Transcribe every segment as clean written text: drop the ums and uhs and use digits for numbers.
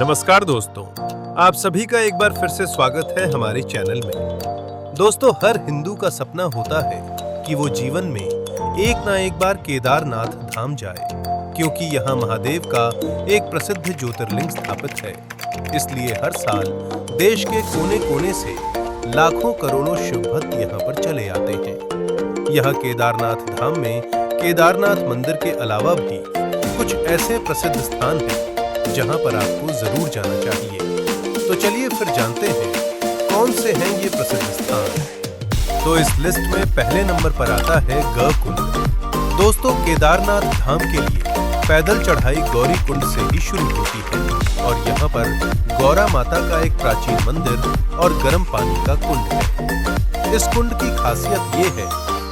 नमस्कार दोस्तों, आप सभी का एक बार फिर से स्वागत है हमारे चैनल में। दोस्तों, हर हिंदू का सपना होता है कि वो जीवन में एक ना एक बार केदारनाथ धाम जाए, क्योंकि यहाँ महादेव का एक प्रसिद्ध ज्योतिर्लिंग स्थापित है। इसलिए हर साल देश के कोने-कोने से लाखों करोड़ों शिव भक्त यहाँ पर चले आते हैं। यहाँ केदारनाथ धाम में केदारनाथ मंदिर के अलावा भी कुछ ऐसे प्रसिद्ध स्थान हैं जहां पर आपको जरूर जाना चाहिए। तो चलिए फिर जानते हैं कौन से हैं ये प्रसिद्ध स्थान। तो इस लिस्ट में पहले नंबर पर आता है गौरी कुंड। दोस्तों, केदारनाथ धाम के लिए पैदल चढ़ाई गौरी कुंड से ही शुरू होती है और यहाँ पर गौरा माता का एक प्राचीन मंदिर और गर्म पानी का कुंड है। इस कुंड की खासियत ये है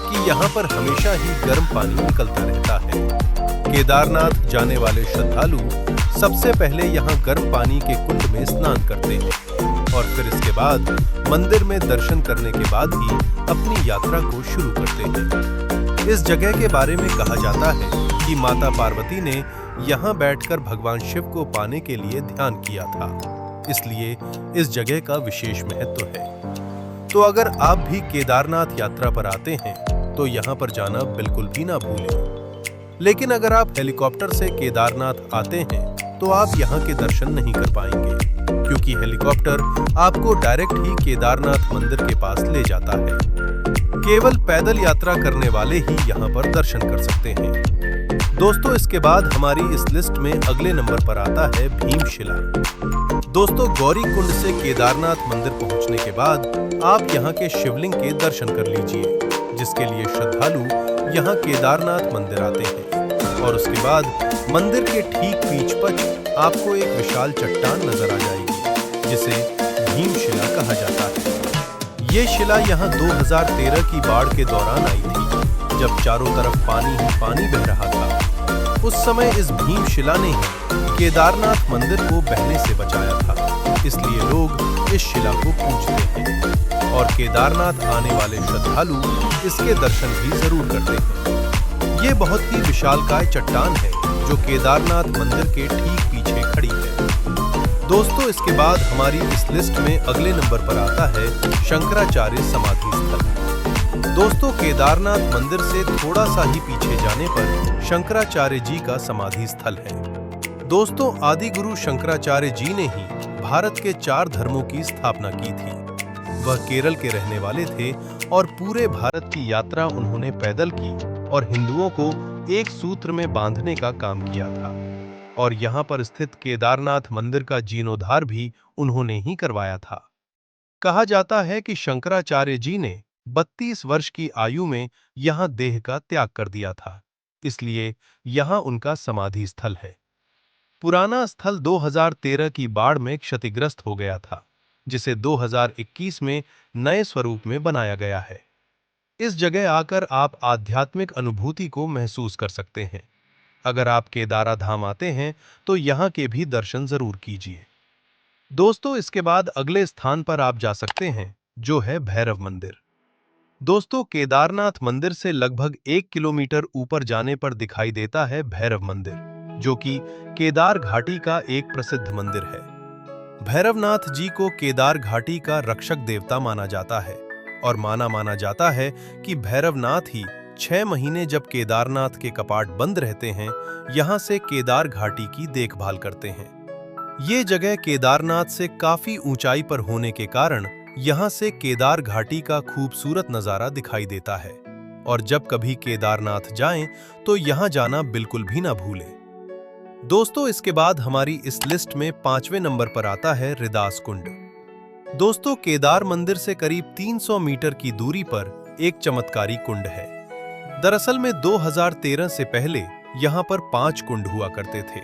कि यहाँ पर हमेशा ही गर्म पानी निकलता रहता है। केदारनाथ जाने वाले श्रद्धालु सबसे पहले यहाँ गर्म पानी के कुंड में स्नान करते हैं और फिर इसके बाद मंदिर में दर्शन करने के बाद ही अपनी यात्रा को शुरू करते हैं। इस जगह के बारे में कहा जाता है कि माता पार्वती ने यहाँ बैठकर भगवान शिव को पाने के लिए ध्यान किया था, इसलिए इस जगह का विशेष महत्व है। तो अगर आप भी केदारनाथ यात्रा पर आते हैं तो यहाँ पर जाना बिल्कुल भी ना भूलें। लेकिन अगर आप हेलीकॉप्टर से केदारनाथ आते हैं तो आप यहाँ के दर्शन नहीं कर पाएंगे, क्योंकि हेलीकॉप्टर आपको डायरेक्ट ही केदारनाथ मंदिर के पास ले जाता है। केवल पैदल यात्रा करने वाले ही यहाँ पर दर्शन कर सकते हैं। दोस्तों, इसके बाद हमारी इस लिस्ट में अगले नंबर पर आता है भीमशिला। दोस्तों, गौरी कुंड से केदारनाथ मंदिर पहुंचने के बाद आप यहाँ के शिवलिंग के दर्शन कर लीजिए, जिसके लिए श्रद्धालु यहाँ केदारनाथ मंदिर आते हैं। और उसके बाद मंदिर के ठीक पीछ पर आपको एक विशाल चट्टान नजर आ जाएगी, जिसे भीमशिला कहा जाता है। ये शिला यहाँ 2013 की बाढ़ के दौरान आई थी, जब चारों तरफ पानी ही पानी बह रहा था। उस समय इस भीमशिला ने ही केदारनाथ मंदिर को बहने से बचाया था, इसलिए लोग इस शिला को पूजते हैं और केदारनाथ आने वाले श्रद्धालु इसके दर्शन भी जरूर करते हैं। ये बहुत ही विशालकाय चट्टान है जो केदारनाथ मंदिर के ठीक पीछे खड़ी है। दोस्तों, इसके बाद हमारी इस लिस्ट में अगले नंबर पर आता है शंकराचार्य समाधि स्थल। दोस्तों, केदारनाथ मंदिर से थोड़ा सा ही पीछे जाने पर शंकराचार्य जी का समाधि स्थल है। दोस्तों, आदि गुरु शंकराचार्य जी ने ही भारत के 4 धर्मों की स्थापना की थी। वह केरल के रहने वाले थे और पूरे भारत की यात्रा उन्होंने पैदल की और हिंदुओं को एक सूत्र में बांधने का काम किया था। और यहाँ पर स्थित केदारनाथ मंदिर का जीर्णोद्धार भी उन्होंने ही करवाया था। कहा जाता है कि शंकराचार्य जी ने 32 वर्ष की आयु में यहाँ देह का त्याग कर दिया था, इसलिए यहाँ उनका समाधि स्थल है। पुराना स्थल 2013 की बाढ़ में क्षतिग्रस्त हो गया था, जिसे 2021 में नए स्वरूप में बनाया गया है। इस जगह आकर आप आध्यात्मिक अनुभूति को महसूस कर सकते हैं। अगर आप केदारा धाम आते हैं तो यहाँ के भी दर्शन जरूर कीजिए। दोस्तों, इसके बाद अगले स्थान पर आप जा सकते हैं, जो है भैरव मंदिर। दोस्तों, केदारनाथ मंदिर से लगभग 1 किलोमीटर ऊपर जाने पर दिखाई देता है भैरव मंदिर, जो कि केदार घाटी का एक प्रसिद्ध मंदिर है। भैरवनाथ जी को केदार घाटी का रक्षक देवता माना जाता है और माना जाता है कि भैरवनाथ ही 6 महीने जब केदारनाथ के कपाट बंद रहते हैं, यहाँ से केदार घाटी की देखभाल करते हैं। ये जगह केदारनाथ से काफी ऊंचाई पर होने के कारण यहाँ से केदार घाटी का खूबसूरत नजारा दिखाई देता है और जब कभी केदारनाथ जाएं तो यहाँ जाना बिल्कुल भी ना भूलें। दोस्तों, इसके बाद हमारी इस लिस्ट में 5वें नंबर पर आता है रिदास कुंड। दोस्तों, केदार मंदिर से करीब 300 मीटर की दूरी पर एक चमत्कारी कुंड है। दरअसल में 2013 से पहले यहाँ पर 5 कुंड हुआ करते थे,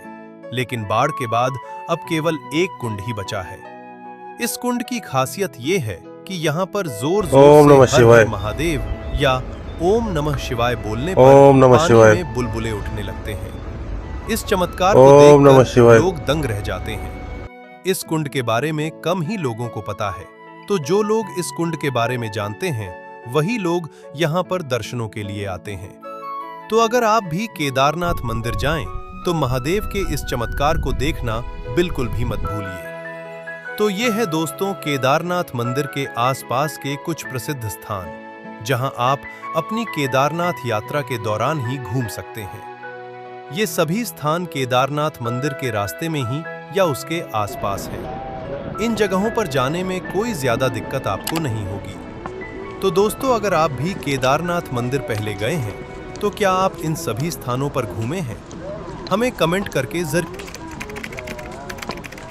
लेकिन बाढ़ के बाद अब केवल 1 कुंड ही बचा है। इस कुंड की खासियत ये है कि यहाँ पर जोर जोर से हर महादेव या ओम नमः शिवाय बोलने पर पानी में बुलबुले उठने लगते हैं। इस चमत्कार को देखकर लोग दंग रह जाते हैं। इस कुंड के बारे में कम ही लोगों को पता है, तो जो लोग इस कुंड के बारे में जानते हैं वही लोग यहाँ पर दर्शनों के लिए आते हैं। तो अगर आप भी केदारनाथ मंदिर जाएं तो महादेव के इस चमत्कार को देखना बिल्कुल भी मत भूलिए। तो ये है दोस्तों केदारनाथ मंदिर के आसपास के कुछ प्रसिद्ध स्थान, जहां आप अपनी केदारनाथ यात्रा के दौरान ही घूम सकते हैं। ये सभी स्थान केदारनाथ मंदिर के रास्ते में ही या उसके आसपास हैं। इन जगहों पर जाने में कोई ज्यादा दिक्कत आपको नहीं होगी। तो दोस्तों, अगर आप भी केदारनाथ मंदिर पहले गए हैं, तो क्या आप इन सभी स्थानों पर घूमे हैं? हमें कमेंट करके जरूर